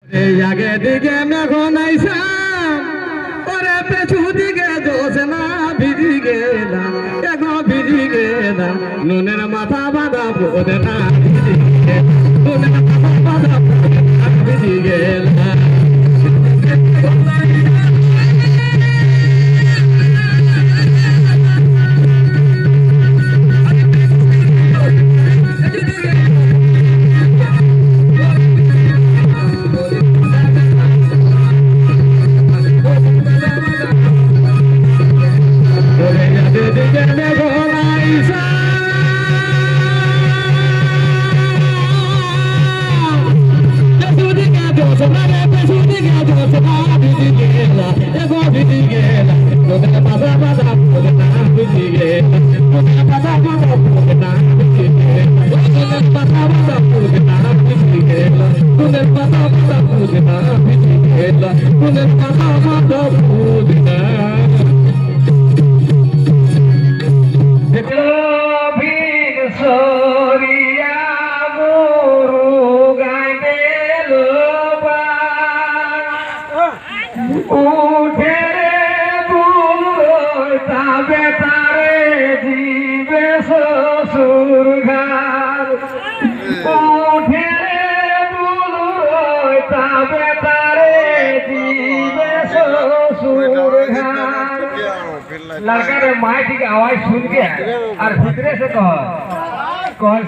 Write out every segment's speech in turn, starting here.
এই আগে দিকে মেঘন আইসাম ওরে পেছু দিকে জোসনা ভিজি গেলাম এখন ভিজি গেলাম নুনের মাথা বাঁধা বোধ না ভিজি নুনের মাথা বাঁধা বোধ না ভিজি গেলাম लड़का रे माइक की आवाज सुन के और भीतरे से कह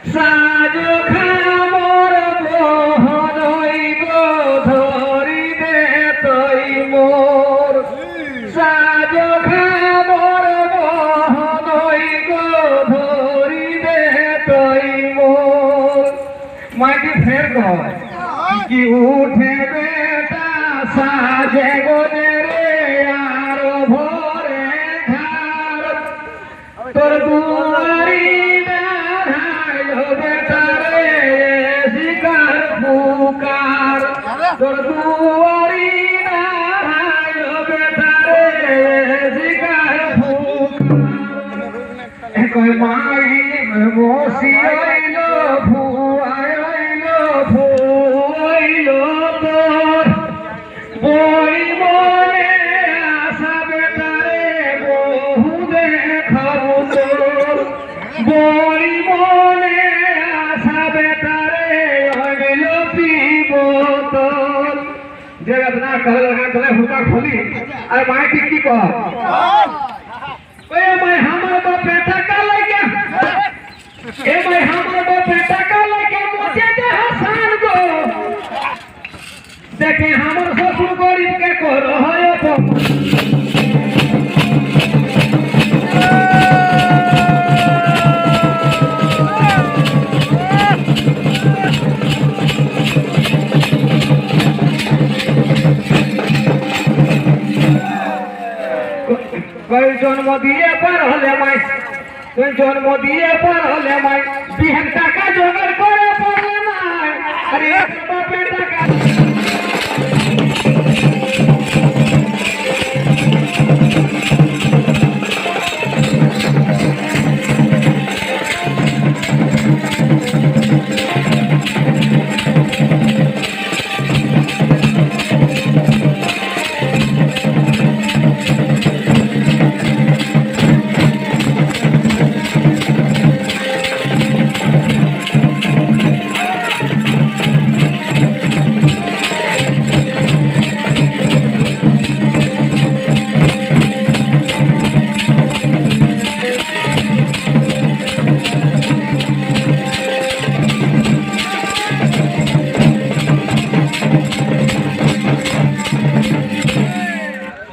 साजो खामोर मोहनई गो धरी दे तई मोर साजो खामोर मोहनई गो धरी दे तई मोर माइक फेर कह कि उठे बेटा साजे गो তোর দুয়ারি দাঁড়াইলো বেটারে শিকার পুকার তোর দুয়ারি দাঁড়াইলো বেটারে শিকার পুকার কই মাই বসি আইলো ফুয়াইলো ফুয়াইলো তোর বই মনে আশা বেটারে বহু দেখাবো বই মনে আশা বেটারে হইল পিবতল যে না कहल लगा तले हुका खोली আর মাই ঠিক কি কহ ए भाई हमर तो बेटा का लगे ए भाई हमर तो बेटा का लगे मोचे दे हसन गो देखे हमर ससुर गरीब के करो है तो कोई जन्म दिए पर हले माई कोई जन्म दिए पर हले माई बिहन टाका जोगर करे पड़े नाई अरे बापे टाका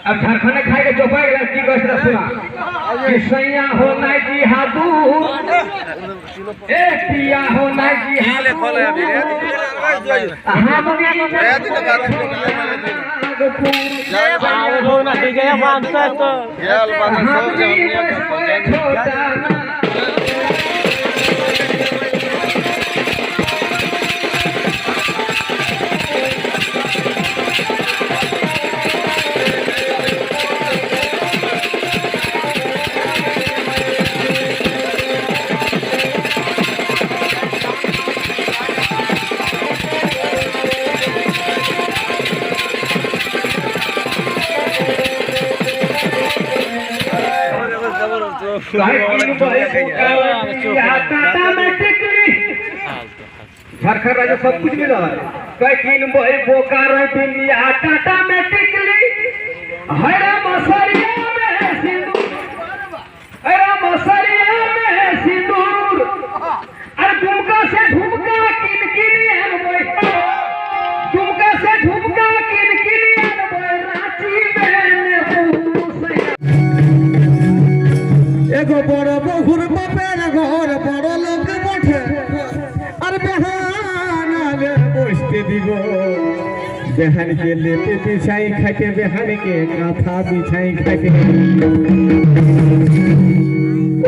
अब झारखंड खाए के चौपा गया की कहता सुना कि सैया हो नाई की हाथू ए पिया हो नाई की हाले खोले अभी रे हम हो ना गया मानता तो यार बात झारखंड राजा सब कुछ मिला है कई किन भाई बोकारो बिलिया टाटा में टिकली हरा मसरिया में सिंदूर हरा मसरिया में सिंदूर अरे झुमका से झुमका किन किन भाई झुमका से झुमका किन किन भाई रांची में एगो बड़ बहुर बापेर घर बड़ लोक बठे और बेहाना ले बसते দিব बेहान के लेते बिछाई खाते बेहान के काथा बिछाई खाते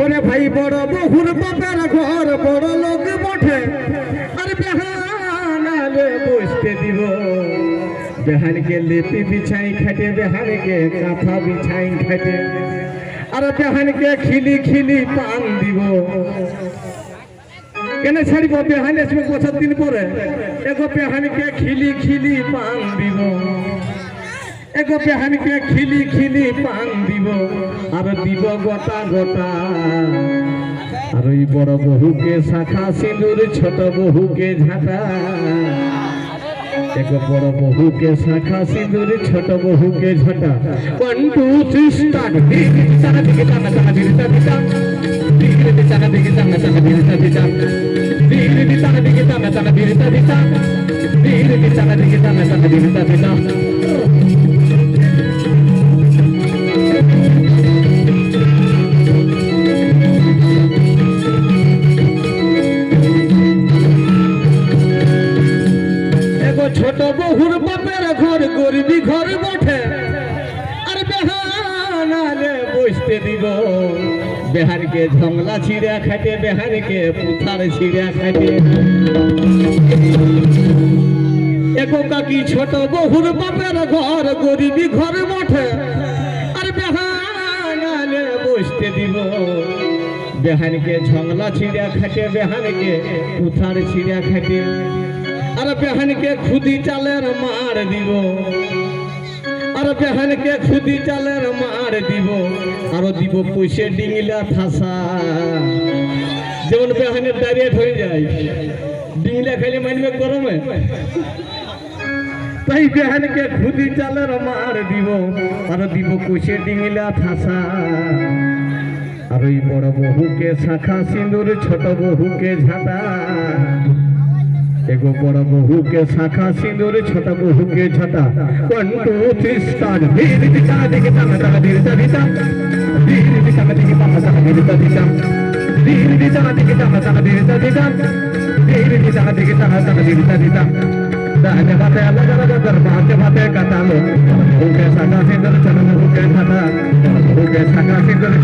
ओरे भाई बड़ बहुर बापेर घर बड़ लोक बठे और बेहाना ले बसते দিব बेहान के लेते बिछाई खाते बेहान के काथा बिछाई खाते अरे बेहान के खिली खिली पान দিব কেন ছাড়িব বেহান আসবে 5 দিন পরে এগো বেহান কে খিলি খিলি পান দিব এগো বেহান কে খিলি খিলি পান দিব আর দিব গোটা গোটা আর ওই বড় বহুকে শাখা সিঁদুর ছোট বহুকে ঝাঁটা एक बड़ बहु के शाखा सिंदूर छोट बहु के झटा 1 2 3 स्टार्ट दिखा दिखा ताना ताना दिखा दिखा दिखा ताना दिखा ताना ताना दिखा दिखा दिखा ताना दिखा ताना ताना दिखा दिखा दिखा ताना दिखा ताना ताना दिखा दिखा ছোট বহুর বাপের ঘর গরিবি ঘর বটে আর বেহানালে বসতে দিব বেহানকে ঝংলা ছিঁড়া খাটে বেহানকে পুথার ছিঁড়া খাটে একো কাকি ছোট বহুর বাপের ঘর গরিবি ঘর বটে আর বেহানালে বসতে দিব বেহানকে ঝংলা ছিঁড়া খাটে বেহানকে পুথার ছিঁড়া খাটে আর বেহান के खुदी चालेर मार দিব আর বেহান के खुदी चालेर मार দিব আর দিব পয়সা ডিঙিলা থাসা যেমন বেহানের ডাইরেক্ট হয়ে যায় ডিঙিলা খাইলে মানবে গরমে তাই বেহান के खुदी चालेर मार দিব আর দিব পয়সা ডিঙিলা থাসা আর ওই বড় বহুকে শাখা সিঁদুর ছোট বহুকে ঝাঁটা एगो बड़ बहु के शाखा सिंदूर छोटा बहु के छटा 1 2 3 स्टार्ट धीरे धीरे दिखा ताना ताना धीरे धीरे धीरे दिखा दिखा ताना ताना धीरे धीरे धीरे दिखा दिखा ताना ताना धीरे धीरे धीरे दिखा दिखा ताना ताना धीरे धीरे दाने बाते अलग अलग कर बाते बाते कता लो बहु के शाखा सिंदूर छोटा बहु के छटा बहु के शाखा सिंदूर